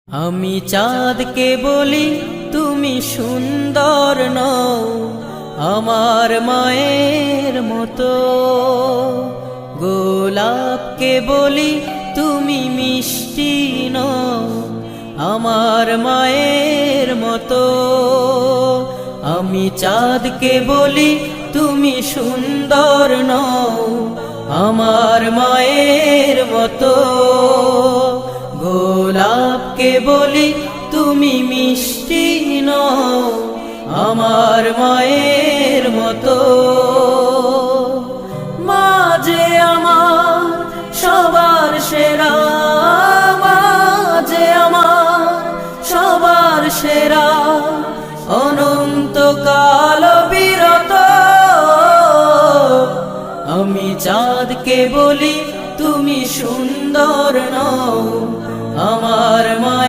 আমি চাঁদকে বলি তুমি সুন্দর নও আমার মায়ের মতো, গোলাপকে বলি তুমি মিষ্টি নও আমার মায়ের মতো। আমি চাঁদকে বলি তুমি সুন্দর নও আমার মায়ের মতো, গোলাপকে বলি তুমি মিষ্টি নও আমার মায়ের মতো। মা যে আমার সবার সেরা, মা যে আমার সবার সেরা, অনন্তকাল বিরত। আমি চাঁদকে বলি তুমি সুন্দর নও আমার মা।